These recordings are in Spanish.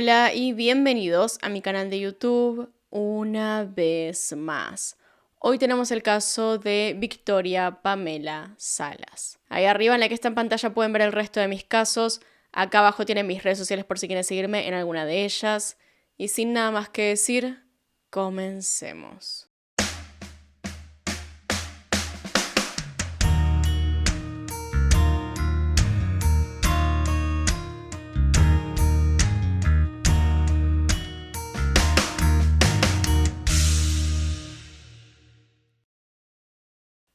Hola y bienvenidos a mi canal de YouTube una vez más. Hoy tenemos el caso de Victoria Pamela Salas. Ahí arriba en la que está en pantalla pueden ver el resto de mis casos. Acá abajo tienen mis redes sociales por si quieren seguirme en alguna de ellas. Y sin nada más que decir, comencemos.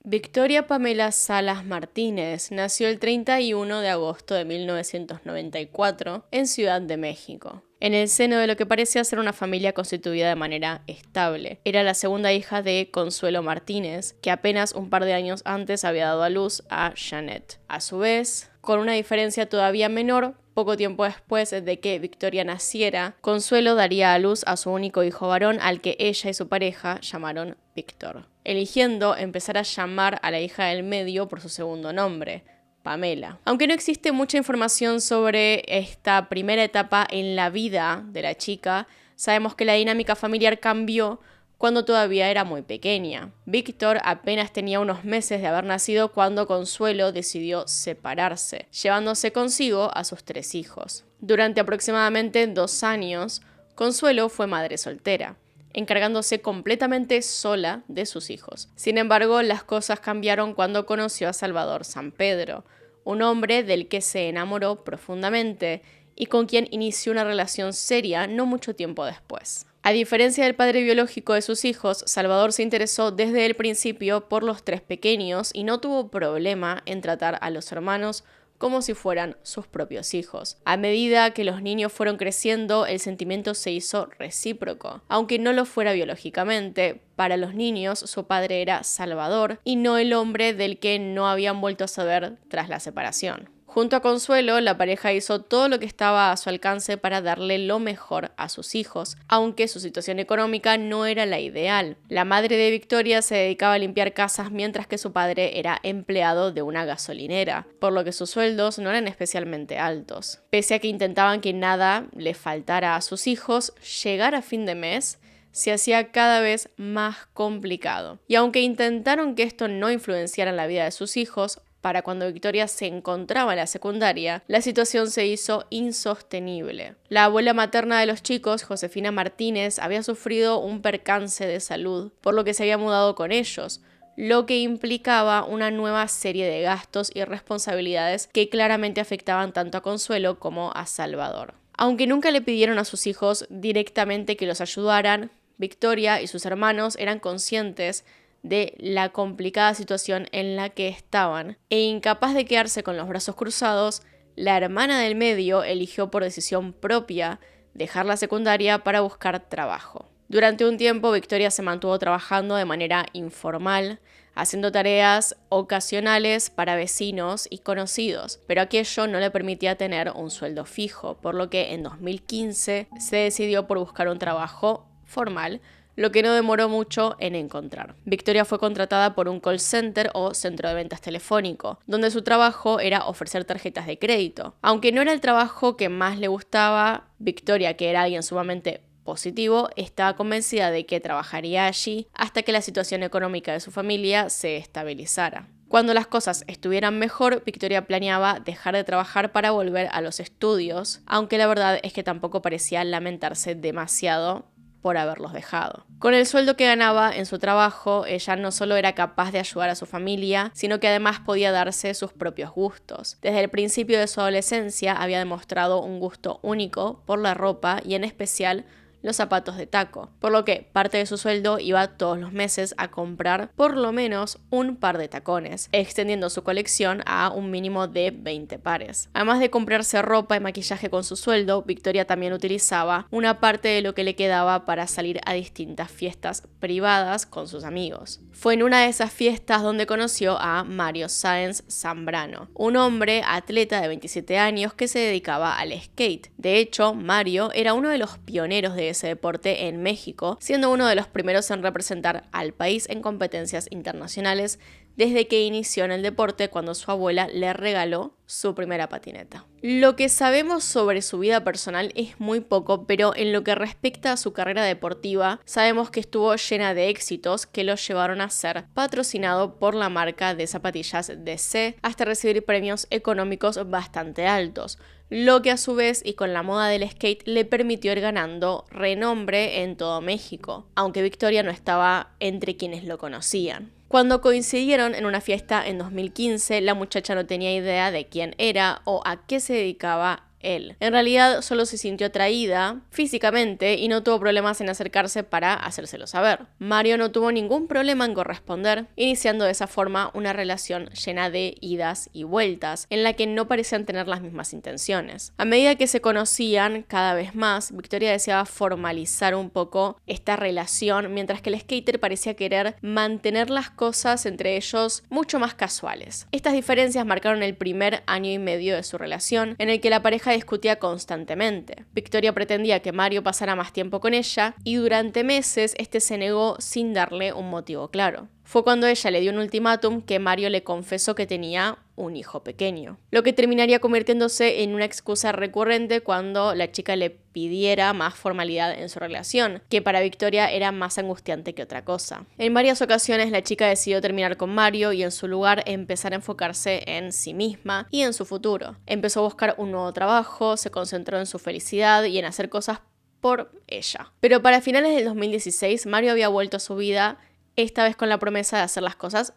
Victoria Pamela Salas Martínez nació el 31 de agosto de 1994 en Ciudad de México, en el seno de lo que parecía ser una familia constituida de manera estable. Era la segunda hija de Consuelo Martínez, que apenas un par de años antes había dado a luz a Janet. A su vez, con una diferencia todavía menor, poco tiempo después de que Victoria naciera, Consuelo daría a luz a su único hijo varón, al que ella y su pareja llamaron Víctor, eligiendo empezar a llamar a la hija del medio por su segundo nombre, Pamela. Aunque no existe mucha información sobre esta primera etapa en la vida de la chica, sabemos que la dinámica familiar cambió cuando todavía era muy pequeña. Víctor apenas tenía unos meses de haber nacido cuando Consuelo decidió separarse, llevándose consigo a sus 3 hijos. Durante aproximadamente 2 años, Consuelo fue madre soltera, encargándose completamente sola de sus hijos. Sin embargo, las cosas cambiaron cuando conoció a Salvador Sampedro, un hombre del que se enamoró profundamente y con quien inició una relación seria no mucho tiempo después. A diferencia del padre biológico de sus hijos, Salvador se interesó desde el principio por los 3 pequeños y no tuvo problema en tratar a los hermanos como si fueran sus propios hijos. A medida que los niños fueron creciendo, el sentimiento se hizo recíproco. Aunque no lo fuera biológicamente, para los niños su padre era Salvador y no el hombre del que no habían vuelto a saber tras la separación. Junto a Consuelo, la pareja hizo todo lo que estaba a su alcance para darle lo mejor a sus hijos, aunque su situación económica no era la ideal. La madre de Victoria se dedicaba a limpiar casas mientras que su padre era empleado de una gasolinera, por lo que sus sueldos no eran especialmente altos. Pese a que intentaban que nada le faltara a sus hijos, llegar a fin de mes se hacía cada vez más complicado. Y aunque intentaron que esto no influenciara en la vida de sus hijos, para cuando Victoria se encontraba en la secundaria, la situación se hizo insostenible. La abuela materna de los chicos, Josefina Martínez, había sufrido un percance de salud, por lo que se había mudado con ellos, lo que implicaba una nueva serie de gastos y responsabilidades que claramente afectaban tanto a Consuelo como a Salvador. Aunque nunca le pidieron a sus hijos directamente que los ayudaran, Victoria y sus hermanos eran conscientes de la complicada situación en la que estaban, e incapaz de quedarse con los brazos cruzados, la hermana del medio eligió por decisión propia dejar la secundaria para buscar trabajo. Durante un tiempo, Victoria se mantuvo trabajando de manera informal, haciendo tareas ocasionales para vecinos y conocidos, pero aquello no le permitía tener un sueldo fijo, por lo que en 2015 se decidió por buscar un trabajo formal, lo que no demoró mucho en encontrar. Victoria fue contratada por un call center o centro de ventas telefónico, donde su trabajo era ofrecer tarjetas de crédito. Aunque no era el trabajo que más le gustaba, Victoria, que era alguien sumamente positivo, estaba convencida de que trabajaría allí hasta que la situación económica de su familia se estabilizara. Cuando las cosas estuvieran mejor, Victoria planeaba dejar de trabajar para volver a los estudios, aunque la verdad es que tampoco parecía lamentarse demasiado por haberlos dejado. Con el sueldo que ganaba en su trabajo, ella no solo era capaz de ayudar a su familia, sino que además podía darse sus propios gustos. Desde el principio de su adolescencia había demostrado un gusto único por la ropa y en especial los zapatos de taco, por lo que parte de su sueldo iba todos los meses a comprar por lo menos un par de tacones, extendiendo su colección a un mínimo de 20 pares. Además de comprarse ropa y maquillaje con su sueldo, Victoria también utilizaba una parte de lo que le quedaba para salir a distintas fiestas privadas con sus amigos. Fue en una de esas fiestas donde conoció a Mario Sáenz Zambrano, un hombre atleta de 27 años que se dedicaba al skate. De hecho, Mario era uno de los pioneros de ese deporte en México, siendo uno de los primeros en representar al país en competencias internacionales desde que inició en el deporte cuando su abuela le regaló su primera patineta. Lo que sabemos sobre su vida personal es muy poco, pero en lo que respecta a su carrera deportiva, sabemos que estuvo llena de éxitos que lo llevaron a ser patrocinado por la marca de zapatillas DC hasta recibir premios económicos bastante altos, lo que a su vez y con la moda del skate le permitió ir ganando renombre en todo México, aunque Victoria no estaba entre quienes lo conocían. Cuando coincidieron en una fiesta en 2015, la muchacha no tenía idea de quién era o a qué se dedicaba él. En realidad solo se sintió atraída físicamente y no tuvo problemas en acercarse para hacérselo saber. Mario no tuvo ningún problema en corresponder, iniciando de esa forma una relación llena de idas y vueltas, en la que no parecían tener las mismas intenciones. A medida que se conocían cada vez más, Victoria deseaba formalizar un poco esta relación, mientras que el skater parecía querer mantener las cosas entre ellos mucho más casuales. Estas diferencias marcaron el primer año y medio de su relación, en el que la pareja discutía constantemente. Victoria pretendía que Mario pasara más tiempo con ella y durante meses este se negó sin darle un motivo claro. Fue cuando ella le dio un ultimátum que Mario le confesó que tenía un hijo pequeño, lo que terminaría convirtiéndose en una excusa recurrente cuando la chica le pidiera más formalidad en su relación, que para Victoria era más angustiante que otra cosa. En varias ocasiones la chica decidió terminar con Mario y en su lugar empezar a enfocarse en sí misma y en su futuro. Empezó a buscar un nuevo trabajo, se concentró en su felicidad y en hacer cosas por ella. Pero para finales del 2016 Mario había vuelto a su vida, esta vez con la promesa de hacer las cosas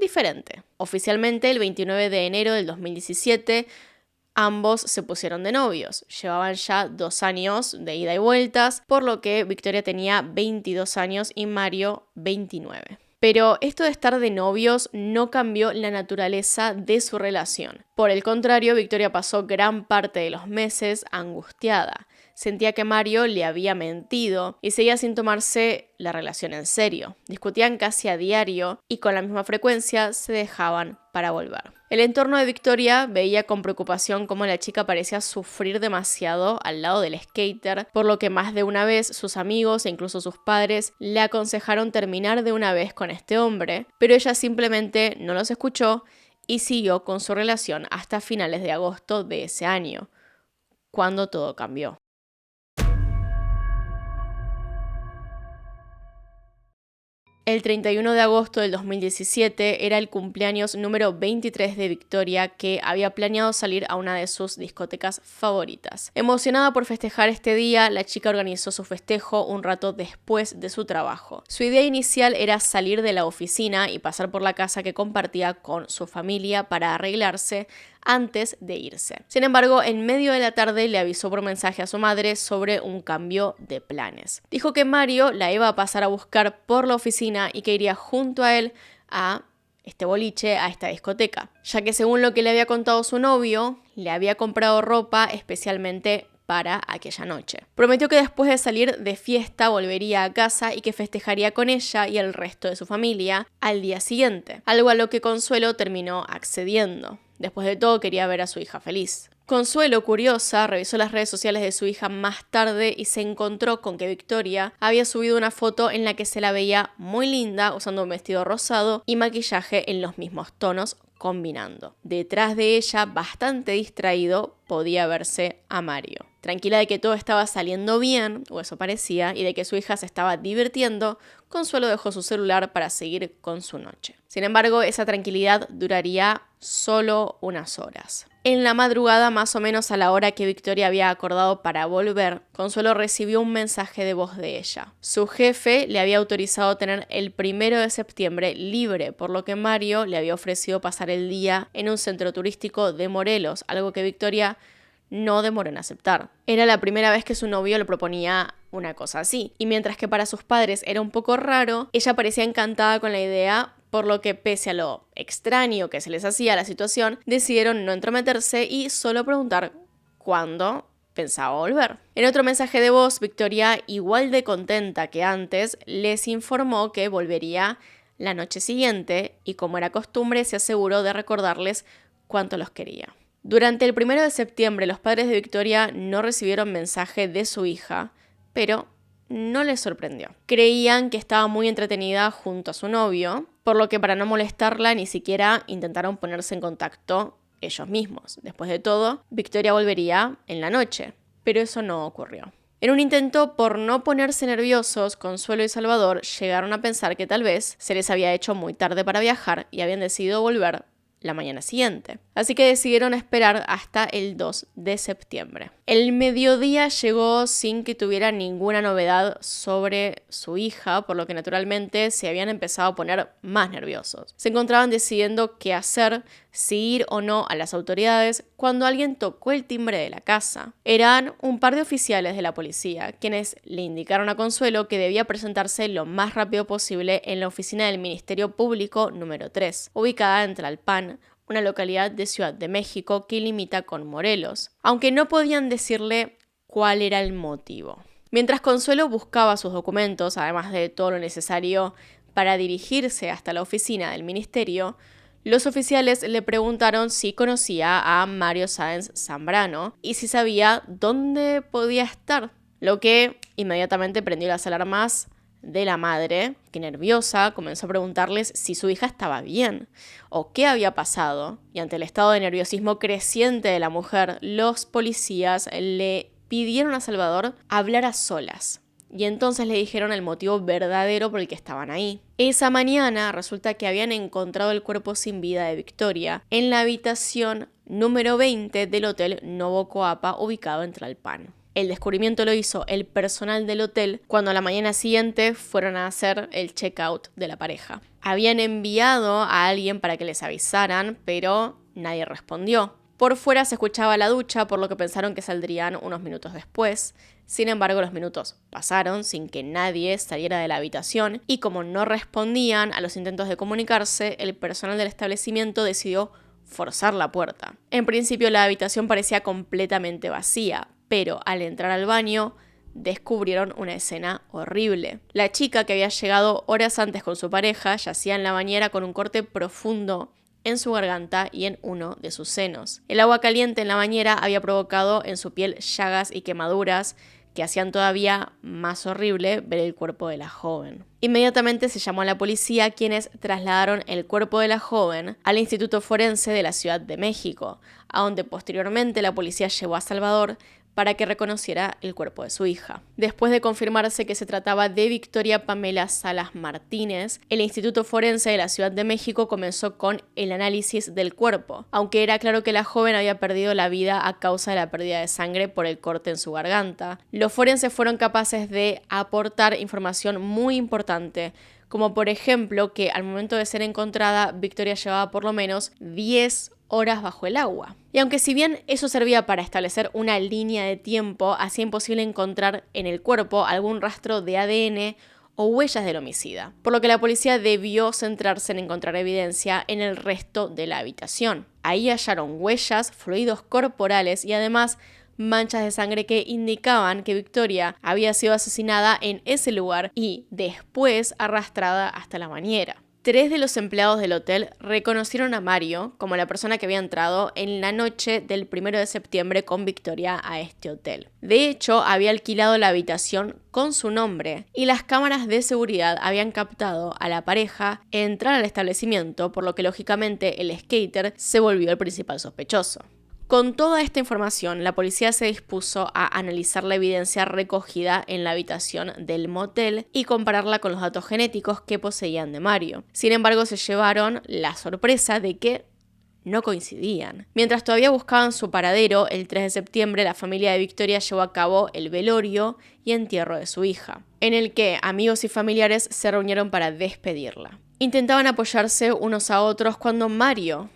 diferente. Oficialmente, el 29 de enero del 2017, ambos se pusieron de novios. Llevaban ya 2 años de ida y vueltas, por lo que Victoria tenía 22 años y Mario 29. Pero esto de estar de novios no cambió la naturaleza de su relación. Por el contrario, Victoria pasó gran parte de los meses angustiada. Sentía que Mario le había mentido y seguía sin tomarse la relación en serio. Discutían casi a diario y con la misma frecuencia se dejaban para volver. El entorno de Victoria veía con preocupación cómo la chica parecía sufrir demasiado al lado del skater, por lo que más de una vez sus amigos e incluso sus padres le aconsejaron terminar de una vez con este hombre, pero ella simplemente no los escuchó y siguió con su relación hasta finales de agosto de ese año, cuando todo cambió. El 31 de agosto del 2017 era el cumpleaños número 23 de Victoria, que había planeado salir a una de sus discotecas favoritas. Emocionada por festejar este día, la chica organizó su festejo un rato después de su trabajo. Su idea inicial era salir de la oficina y pasar por la casa que compartía con su familia para arreglarse antes de irse. Sin embargo, en medio de la tarde le avisó por mensaje a su madre sobre un cambio de planes. Dijo que Mario la iba a pasar a buscar por la oficina y que iría junto a él a este boliche, a esta discoteca, ya que según lo que le había contado su novio, le había comprado ropa especialmente para aquella noche. Prometió que después de salir de fiesta volvería a casa y que festejaría con ella y el resto de su familia al día siguiente, algo a lo que Consuelo terminó accediendo. Después de todo, quería ver a su hija feliz. Consuelo, curiosa, revisó las redes sociales de su hija más tarde y se encontró con que Victoria había subido una foto en la que se la veía muy linda usando un vestido rosado y maquillaje en los mismos tonos combinando. Detrás de ella, bastante distraído, podía verse a Mario. Tranquila de que todo estaba saliendo bien, o eso parecía, y de que su hija se estaba divirtiendo, Consuelo dejó su celular para seguir con su noche. Sin embargo, esa tranquilidad duraría solo unas horas. En la madrugada, más o menos a la hora que Victoria había acordado para volver, Consuelo recibió un mensaje de voz de ella. Su jefe le había autorizado tener el 1 de septiembre libre, por lo que Mario le había ofrecido pasar el día en un centro turístico de Morelos, algo que Victoria no demoró en aceptar. Era la primera vez que su novio le proponía una cosa así, y mientras que para sus padres era un poco raro, ella parecía encantada con la idea, por lo que pese a lo extraño que se les hacía la situación, decidieron no entrometerse y solo preguntar cuándo pensaba volver. En otro mensaje de voz, Victoria, igual de contenta que antes, les informó que volvería la noche siguiente y, como era costumbre, se aseguró de recordarles cuánto los quería. Durante el 1 de septiembre, los padres de Victoria no recibieron mensaje de su hija, pero no les sorprendió. Creían que estaba muy entretenida junto a su novio, por lo que para no molestarla ni siquiera intentaron ponerse en contacto ellos mismos. Después de todo, Victoria volvería en la noche, pero eso no ocurrió. En un intento por no ponerse nerviosos, Consuelo y Salvador llegaron a pensar que tal vez se les había hecho muy tarde para viajar y habían decidido volver la mañana siguiente. Así que decidieron esperar hasta el 2 de septiembre. El mediodía llegó sin que tuviera ninguna novedad sobre su hija, por lo que naturalmente se habían empezado a poner más nerviosos. Se encontraban decidiendo qué hacer, si ir o no a las autoridades, cuando alguien tocó el timbre de la casa. Eran un par de oficiales de la policía, quienes le indicaron a Consuelo que debía presentarse lo más rápido posible en la oficina del Ministerio Público número 3, ubicada en Tlalpan, una localidad de Ciudad de México que limita con Morelos, aunque no podían decirle cuál era el motivo. Mientras Consuelo buscaba sus documentos, además de todo lo necesario para dirigirse hasta la oficina del ministerio, los oficiales le preguntaron si conocía a Mario Sáenz Zambrano y si sabía dónde podía estar, lo que inmediatamente prendió las alarmas de la madre, que nerviosa comenzó a preguntarles si su hija estaba bien o qué había pasado. Y ante el estado de nerviosismo creciente de la mujer, los policías le pidieron a Salvador hablar a solas. Y entonces le dijeron el motivo verdadero por el que estaban ahí. Esa mañana resulta que habían encontrado el cuerpo sin vida de Victoria en la habitación número 20 del Hotel Novo Coapa, ubicado en Tlalpan. El descubrimiento lo hizo el personal del hotel cuando a la mañana siguiente fueron a hacer el check-out de la pareja. Habían enviado a alguien para que les avisaran, pero nadie respondió. Por fuera se escuchaba la ducha, por lo que pensaron que saldrían unos minutos después. Sin embargo, los minutos pasaron sin que nadie saliera de la habitación y como no respondían a los intentos de comunicarse, el personal del establecimiento decidió forzar la puerta. En principio la habitación parecía completamente vacía, pero al entrar al baño descubrieron una escena horrible. La chica, que había llegado horas antes con su pareja, yacía en la bañera con un corte profundo en su garganta y en uno de sus senos. El agua caliente en la bañera había provocado en su piel llagas y quemaduras que hacían todavía más horrible ver el cuerpo de la joven. Inmediatamente se llamó a la policía, quienes trasladaron el cuerpo de la joven al Instituto Forense de la Ciudad de México, a donde posteriormente la policía llevó a Salvador para que reconociera el cuerpo de su hija. Después de confirmarse que se trataba de Victoria Pamela Salas Martínez, el Instituto Forense de la Ciudad de México comenzó con el análisis del cuerpo, aunque era claro que la joven había perdido la vida a causa de la pérdida de sangre por el corte en su garganta. Los forenses fueron capaces de aportar información muy importante, como por ejemplo que al momento de ser encontrada, Victoria llevaba por lo menos 10 horas bajo el agua. Y aunque si bien eso servía para establecer una línea de tiempo, hacía imposible encontrar en el cuerpo algún rastro de ADN o huellas del homicida, por lo que la policía debió centrarse en encontrar evidencia en el resto de la habitación. Ahí hallaron huellas, fluidos corporales y además manchas de sangre que indicaban que Victoria había sido asesinada en ese lugar y después arrastrada hasta la bañera. 3 de los empleados del hotel reconocieron a Mario como la persona que había entrado en la noche del 1 de septiembre con Victoria a este hotel. De hecho, había alquilado la habitación con su nombre y las cámaras de seguridad habían captado a la pareja entrar al establecimiento, por lo que lógicamente el skater se volvió el principal sospechoso. Con toda esta información, la policía se dispuso a analizar la evidencia recogida en la habitación del motel y compararla con los datos genéticos que poseían de Mario. Sin embargo, se llevaron la sorpresa de que no coincidían. Mientras todavía buscaban su paradero, el 3 de septiembre la familia de Victoria llevó a cabo el velorio y entierro de su hija, en el que amigos y familiares se reunieron para despedirla. Intentaban apoyarse unos a otros cuando Mario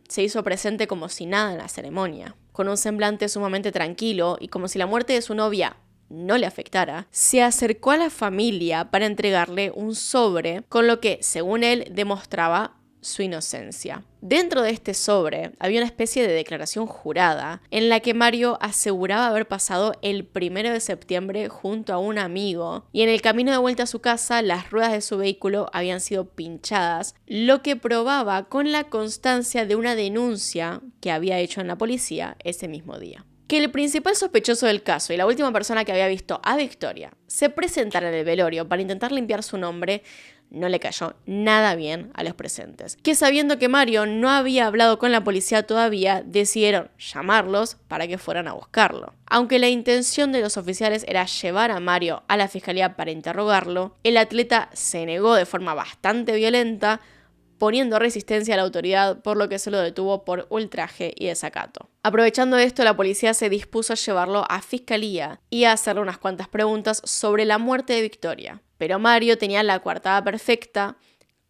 se hizo presente como si nada en la ceremonia. Con un semblante sumamente tranquilo y como si la muerte de su novia no le afectara, se acercó a la familia para entregarle un sobre con lo que, según él, demostraba su inocencia. Dentro de este sobre había una especie de declaración jurada en la que Mario aseguraba haber pasado el 1 de septiembre junto a un amigo y en el camino de vuelta a su casa las ruedas de su vehículo habían sido pinchadas, lo que probaba con la constancia de una denuncia que había hecho en la policía ese mismo día. Que el principal sospechoso del caso y la última persona que había visto a Victoria se presentara en el velorio para intentar limpiar su nombre no le cayó nada bien a los presentes, que sabiendo que Mario no había hablado con la policía todavía, decidieron llamarlos para que fueran a buscarlo. Aunque la intención de los oficiales era llevar a Mario a la fiscalía para interrogarlo, el atleta se negó de forma bastante violenta, poniendo resistencia a la autoridad, por lo que se lo detuvo por ultraje y desacato. Aprovechando esto, la policía se dispuso a llevarlo a fiscalía y a hacerle unas cuantas preguntas sobre la muerte de Victoria. Pero Mario tenía la coartada perfecta,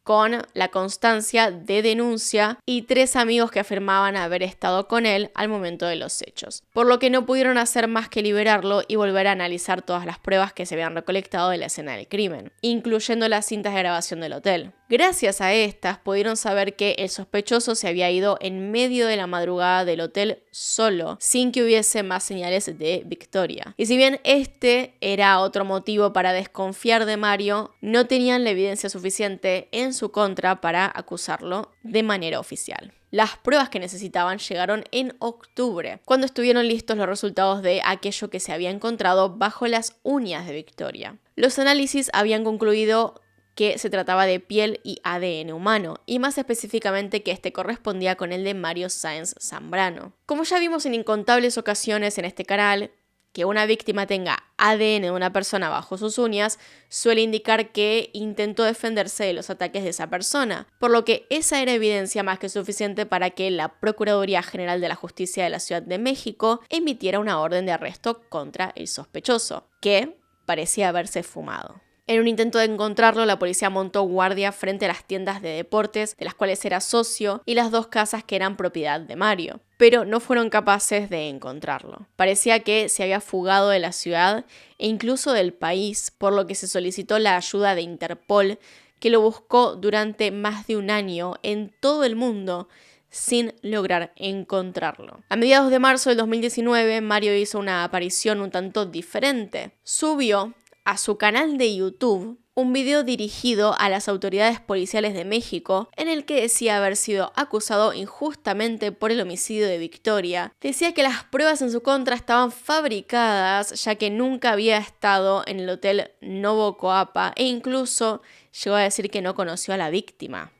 con la constancia de denuncia y 3 amigos que afirmaban haber estado con él al momento de los hechos, por lo que no pudieron hacer más que liberarlo y volver a analizar todas las pruebas que se habían recolectado de la escena del crimen, incluyendo las cintas de grabación del hotel. Gracias a estas pudieron saber que el sospechoso se había ido en medio de la madrugada del hotel solo, sin que hubiese más señales de Victoria. Y si bien este era otro motivo para desconfiar de Mario, no tenían la evidencia suficiente en su contra para acusarlo de manera oficial. Las pruebas que necesitaban llegaron en octubre, cuando estuvieron listos los resultados de aquello que se había encontrado bajo las uñas de Victoria. Los análisis habían concluido que se trataba de piel y ADN humano, y más específicamente que este correspondía con el de Mario Sáenz Zambrano. Como ya vimos en incontables ocasiones en este canal, que una víctima tenga ADN de una persona bajo sus uñas suele indicar que intentó defenderse de los ataques de esa persona, por lo que esa era evidencia más que suficiente para que la Procuraduría General de la Justicia de la Ciudad de México emitiera una orden de arresto contra el sospechoso, que parecía haberse fumado. En un intento de encontrarlo, la policía montó guardia frente a las tiendas de deportes de las cuales era socio y las 2 casas que eran propiedad de Mario, pero no fueron capaces de encontrarlo. Parecía que se había fugado de la ciudad e incluso del país, por lo que se solicitó la ayuda de Interpol, que lo buscó durante más de un año en todo el mundo sin lograr encontrarlo. A mediados de marzo del 2019, Mario hizo una aparición un tanto diferente. Subió a su canal de YouTube un video dirigido a las autoridades policiales de México en el que decía haber sido acusado injustamente por el homicidio de Victoria. Decía que las pruebas en su contra estaban fabricadas ya que nunca había estado en el hotel Novo Coapa e incluso llegó a decir que no conoció a la víctima.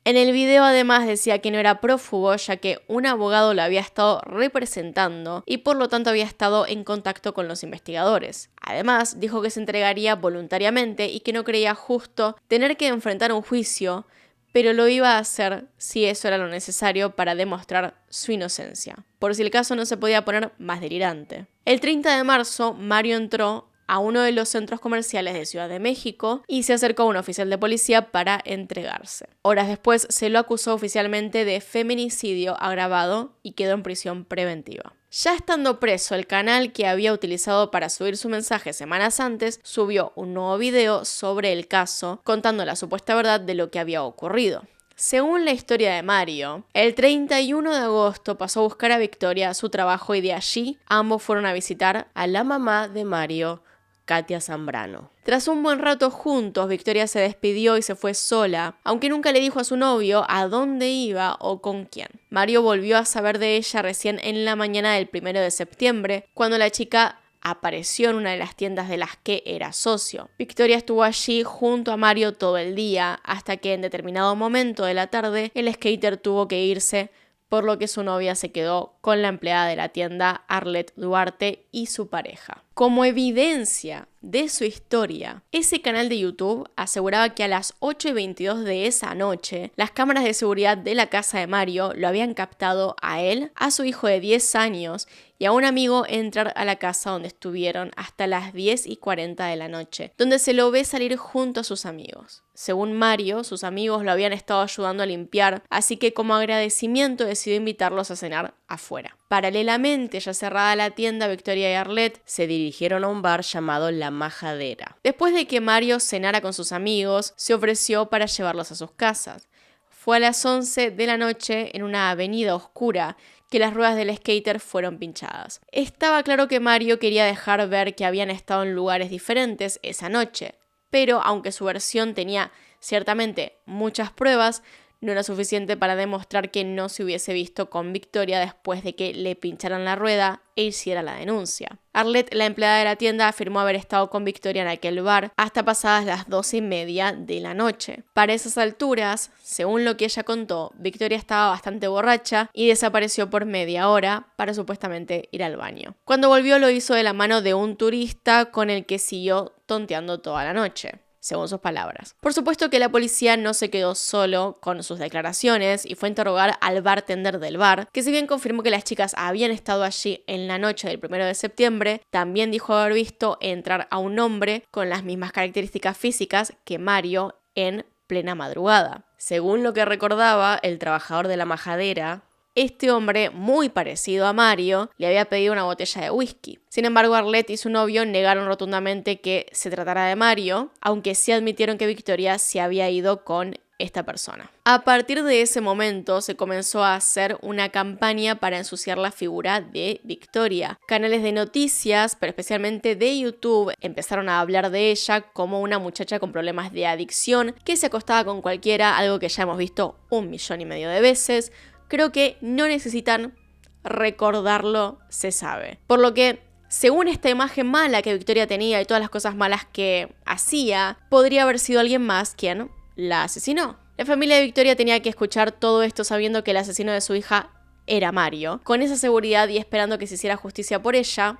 En el video además decía que no era prófugo ya que un abogado lo había estado representando y por lo tanto había estado en contacto con los investigadores. Además dijo que se entregaría voluntariamente y que no creía justo tener que enfrentar un juicio, pero lo iba a hacer si eso era lo necesario para demostrar su inocencia, por si el caso no se podía poner más delirante. El 30 de marzo Mario entró a uno de los centros comerciales de Ciudad de México y se acercó a un oficial de policía para entregarse. Horas después se lo acusó oficialmente de feminicidio agravado y quedó en prisión preventiva. Ya estando preso, el canal que había utilizado para subir su mensaje semanas antes subió un nuevo video sobre el caso contando la supuesta verdad de lo que había ocurrido. Según la historia de Mario, el 31 de agosto pasó a buscar a Victoria a su trabajo y de allí ambos fueron a visitar a la mamá de Mario, Katia Zambrano. Tras un buen rato juntos, Victoria se despidió y se fue sola, aunque nunca le dijo a su novio a dónde iba o con quién. Mario volvió a saber de ella recién en la mañana del 1 de septiembre, cuando la chica apareció en una de las tiendas de las que era socio. Victoria estuvo allí junto a Mario todo el día, hasta que en determinado momento de la tarde el skater tuvo que irse, por lo que su novia se quedó con la empleada de la tienda, Arlette Duarte, y su pareja. Como evidencia de su historia, ese canal de YouTube aseguraba que a las 8:22 de esa noche, las cámaras de seguridad de la casa de Mario lo habían captado a él, a su hijo de 10 años y a un amigo entrar a la casa donde estuvieron hasta las 10:40 de la noche, donde se lo ve salir junto a sus amigos. Según Mario, sus amigos lo habían estado ayudando a limpiar, así que como agradecimiento decidió invitarlos a cenar afuera. Paralelamente, ya cerrada la tienda, Victoria y Arlette se dirigieron a un bar llamado La Majadera. Después de que Mario cenara con sus amigos, se ofreció para llevarlos a sus casas. Fue a las 11 de la noche en una avenida oscura que las ruedas del skater fueron pinchadas. Estaba claro que Mario quería dejar ver que habían estado en lugares diferentes esa noche, pero aunque su versión tenía ciertamente muchas pruebas, no era suficiente para demostrar que no se hubiese visto con Victoria después de que le pincharan la rueda e hiciera la denuncia. Arlette, la empleada de la tienda, afirmó haber estado con Victoria en aquel bar hasta pasadas las 12:30 de la noche. Para esas alturas, según lo que ella contó, Victoria estaba bastante borracha y desapareció por media hora para supuestamente ir al baño. Cuando volvió lo hizo de la mano de un turista con el que siguió tonteando toda la noche, según sus palabras. Por supuesto que la policía no se quedó solo con sus declaraciones y fue a interrogar al bartender del bar, que si bien confirmó que las chicas habían estado allí en la noche del 1 de septiembre, también dijo haber visto entrar a un hombre con las mismas características físicas que Mario en plena madrugada. Según lo que recordaba el trabajador de la majadera, este hombre, muy parecido a Mario, le había pedido una botella de whisky. Sin embargo, Arlette y su novio negaron rotundamente que se tratara de Mario, aunque sí admitieron que Victoria se había ido con esta persona. A partir de ese momento se comenzó a hacer una campaña para ensuciar la figura de Victoria. Canales de noticias, pero especialmente de YouTube, empezaron a hablar de ella como una muchacha con problemas de adicción, que se acostaba con cualquiera, algo que ya hemos visto 1,5 millones de veces. Creo que no necesitan recordarlo, se sabe. Por lo que, según esta imagen mala que Victoria tenía y todas las cosas malas que hacía, podría haber sido alguien más quien la asesinó. La familia de Victoria tenía que escuchar todo esto sabiendo que el asesino de su hija era Mario. Con esa seguridad y esperando que se hiciera justicia por ella,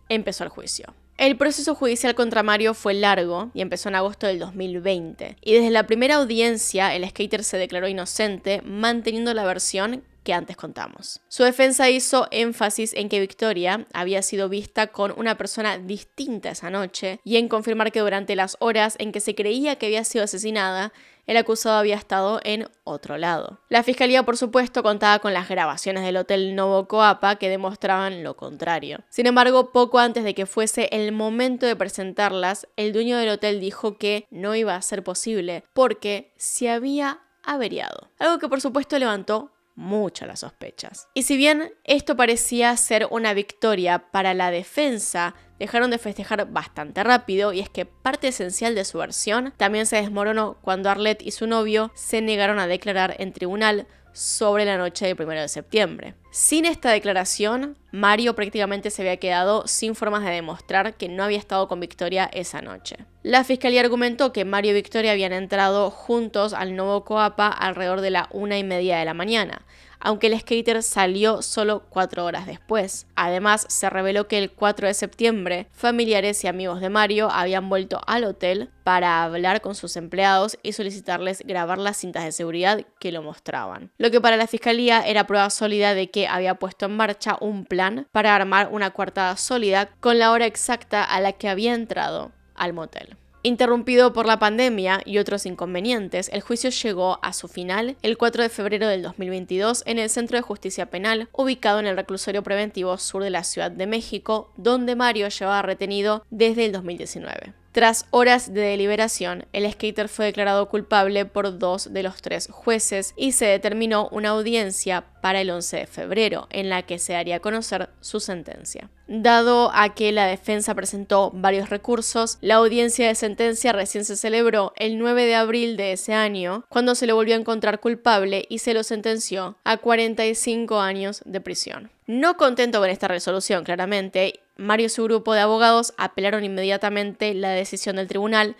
empezó el juicio. El proceso judicial contra Mario fue largo y empezó en agosto del 2020. Y desde la primera audiencia, el skater se declaró inocente, manteniendo la versión que antes contamos. Su defensa hizo énfasis en que Victoria había sido vista con una persona distinta esa noche y en confirmar que durante las horas en que se creía que había sido asesinada, el acusado había estado en otro lado. La fiscalía, por supuesto, contaba con las grabaciones del Hotel Novo Coapa que demostraban lo contrario. Sin embargo, poco antes de que fuese el momento de presentarlas, el dueño del hotel dijo que no iba a ser posible porque se había averiado. Algo que, por supuesto, levantó mucho las sospechas. Y si bien esto parecía ser una victoria para la defensa, dejaron de festejar bastante rápido, y es que parte esencial de su versión también se desmoronó cuando Arlette y su novio se negaron a declarar en tribunal sobre la noche del 1 de septiembre. Sin esta declaración, Mario prácticamente se había quedado sin formas de demostrar que no había estado con Victoria esa noche. La fiscalía argumentó que Mario y Victoria habían entrado juntos al Novo Coapa alrededor de la 1:30 de la mañana, aunque el skater salió solo 4 horas después. Además, se reveló que el 4 de septiembre, familiares y amigos de Mario habían vuelto al hotel para hablar con sus empleados y solicitarles grabar las cintas de seguridad que lo mostraban. Lo que para la fiscalía era prueba sólida de que había puesto en marcha un plan para armar una coartada sólida con la hora exacta a la que había entrado al motel. Interrumpido por la pandemia y otros inconvenientes, el juicio llegó a su final el 4 de febrero del 2022 en el Centro de Justicia Penal, ubicado en el Reclusorio Preventivo Sur de la Ciudad de México, donde Mario llevaba retenido desde el 2019. Tras horas de deliberación, el skater fue declarado culpable por 2 de los 3 jueces y se determinó una audiencia para el 11 de febrero, en la que se haría conocer su sentencia. Dado a que la defensa presentó varios recursos, la audiencia de sentencia recién se celebró el 9 de abril de ese año, cuando se le volvió a encontrar culpable y se lo sentenció a 45 años de prisión. No contento con esta resolución, claramente, Mario y su grupo de abogados apelaron inmediatamente la decisión del tribunal,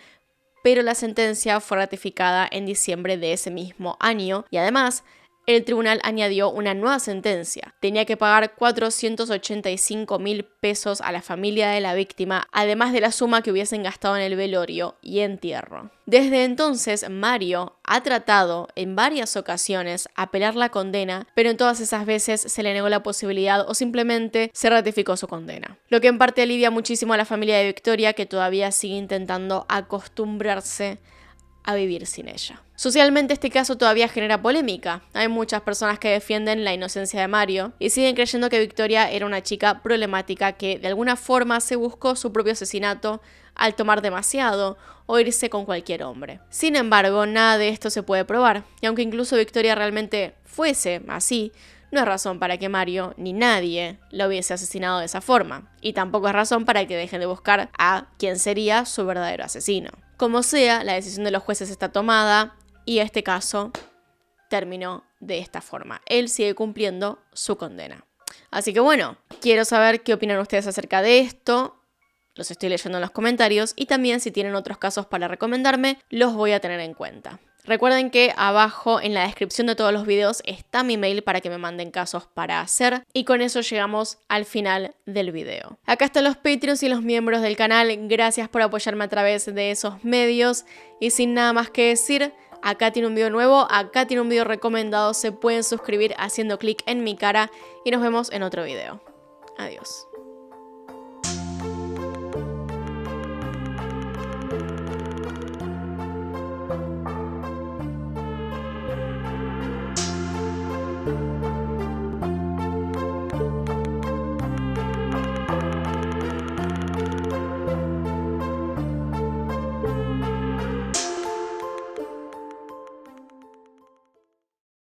pero la sentencia fue ratificada en diciembre de ese mismo año y además el tribunal añadió una nueva sentencia. Tenía que pagar 485,000 pesos a la familia de la víctima, además de la suma que hubiesen gastado en el velorio y entierro. Desde entonces, Mario ha tratado en varias ocasiones apelar la condena, pero en todas esas veces se le negó la posibilidad o simplemente se ratificó su condena. Lo que en parte alivia muchísimo a la familia de Victoria, que todavía sigue intentando acostumbrarse a vivir sin ella. Socialmente este caso todavía genera polémica. Hay muchas personas que defienden la inocencia de Mario y siguen creyendo que Victoria era una chica problemática que de alguna forma se buscó su propio asesinato al tomar demasiado o irse con cualquier hombre. Sin embargo, nada de esto se puede probar, y aunque incluso Victoria realmente fuese así, no es razón para que Mario ni nadie lo hubiese asesinado de esa forma, y tampoco es razón para que dejen de buscar a quien sería su verdadero asesino. Como sea, la decisión de los jueces está tomada y este caso terminó de esta forma. Él sigue cumpliendo su condena. Así que bueno, quiero saber qué opinan ustedes acerca de esto. Los estoy leyendo en los comentarios y también si tienen otros casos para recomendarme, los voy a tener en cuenta. Recuerden que abajo en la descripción de todos los videos está mi mail para que me manden casos para hacer y con eso llegamos al final del video. Acá están los Patreons y los miembros del canal, gracias por apoyarme a través de esos medios y sin nada más que decir, acá tiene un video nuevo, acá tiene un video recomendado, se pueden suscribir haciendo clic en mi cara y nos vemos en otro video. Adiós.